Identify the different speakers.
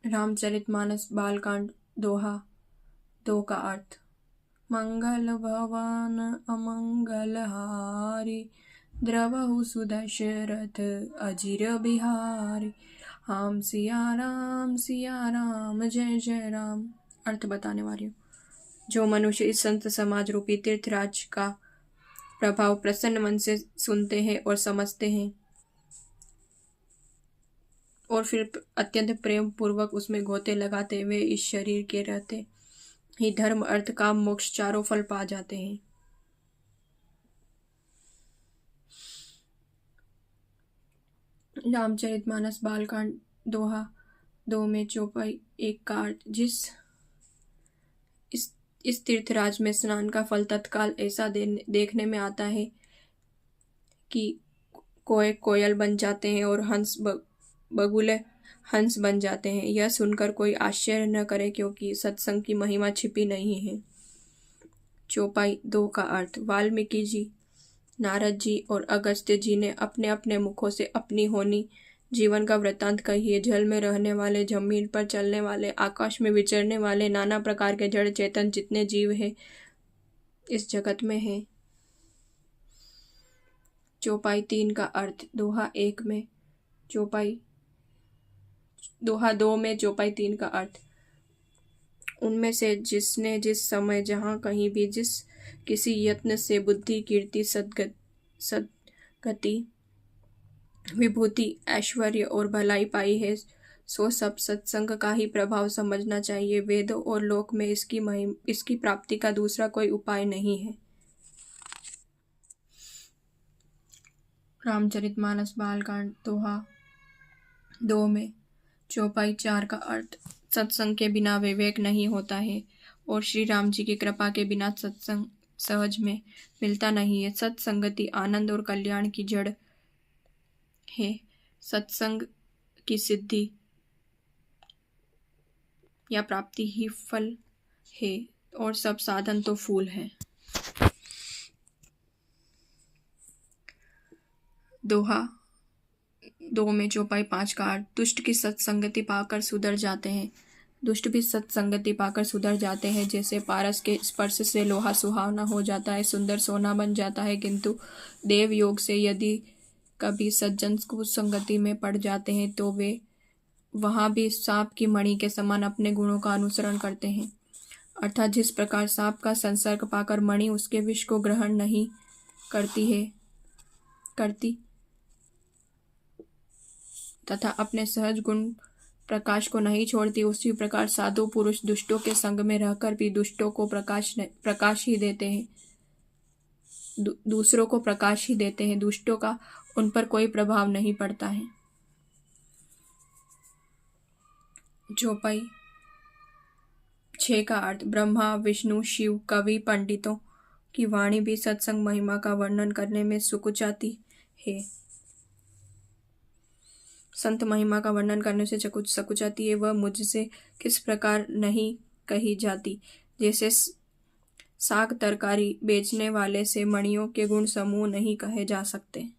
Speaker 1: रामचरितमानस बालकांड दोहा 2 का अर्थ। मंगल भवन अमंगल हारी, द्रवहु सुदशरथ अजिर बिहारी। सिया राम जय जय राम। अर्थ बताने वाली हूँ। जो मनुष्य इस संत समाज रूपी तीर्थराज का प्रभाव प्रसन्न मन से सुनते हैं और समझते हैं और फिर अत्यंत प्रेम पूर्वक उसमें गोते लगाते हुए इस शरीर के रहते ही धर्म अर्थ काम मोक्ष चारों फल पा जाते हैं। रामचरितमानस बालकांड दोहा 2 में चौपाई 1 का अर्थ। इस तीर्थराज में स्नान का फल तत्काल ऐसा देखने में आता है कि कोयल बन जाते हैं और हंस बगुले हंस बन जाते हैं। यह सुनकर कोई आश्चर्य न करे, क्योंकि सत्संग की महिमा छिपी नहीं है। चौपाई 2 का अर्थ। वाल्मीकि जी, नारद जी और अगस्त्य जी ने अपने अपने मुखों से अपनी होनी जीवन का वृत्तांत कही है। जल में रहने वाले, जमीन पर चलने वाले, आकाश में विचरने वाले नाना प्रकार के जड़ चेतन जितने जीव हैं इस जगत में हैं। चौपाई 3 का अर्थ। दोहा 2 में चौपाई 3 का अर्थ। उनमें से जिसने जिस समय जहाँ कहीं भी जिस किसी यत्न से बुद्धि, कीर्ति, सद्गति, विभूति, ऐश्वर्य और भलाई पाई है, सो सब सत्संग का ही प्रभाव समझना चाहिए। वेदों और लोक में इसकी प्राप्ति का दूसरा कोई उपाय नहीं है। रामचरितमानस बालकांड दोहा 2 में चौपाई 4 का अर्थ। सत्संग के बिना विवेक नहीं होता है और श्री राम जी की कृपा के बिना सत्संग सहज में मिलता नहीं है। सत्संगति आनंद और कल्याण की जड़ है। सत्संग की सिद्धि या प्राप्ति ही फल है और सब साधन तो फूल है। दोहा 2 में चौपाई 5 का अर्थ। दुष्ट की सत्संगति पाकर सुधर जाते हैं। दुष्ट भी सत्संगति पाकर सुधर जाते हैं। जैसे पारस के स्पर्श से लोहा सुहावना हो जाता है, सुंदर सोना बन जाता है, किंतु देव योग से यदि कभी सज्जन कुसंगति में पड़ जाते हैं तो वे वहां भी सांप की मणि के समान अपने गुणों का अनुसरण करते हैं। अर्थात जिस प्रकार सांप का संसर्ग पाकर मणि उसके विष को ग्रहण नहीं करती तथा अपने सहज गुण प्रकाश को नहीं छोड़ती, उसी प्रकार साधु पुरुष दुष्टों के संग में रहकर भी दुष्टों को प्रकाश ही देते हैं, दूसरों को प्रकाश ही देते हैं। दुष्टों का उन पर कोई प्रभाव नहीं पड़ता है। चौपाई 6 का अर्थ। ब्रह्मा, विष्णु, शिव, कवि, पंडितों की वाणी भी सत्संग महिमा का वर्णन करने में सकुचाती है। संत महिमा का वर्णन करने से सकुचाती है। वह मुझसे किस प्रकार नहीं कही जाती। जैसे साग तरकारी बेचने वाले से मणियों के गुण समूह नहीं कहे जा सकते।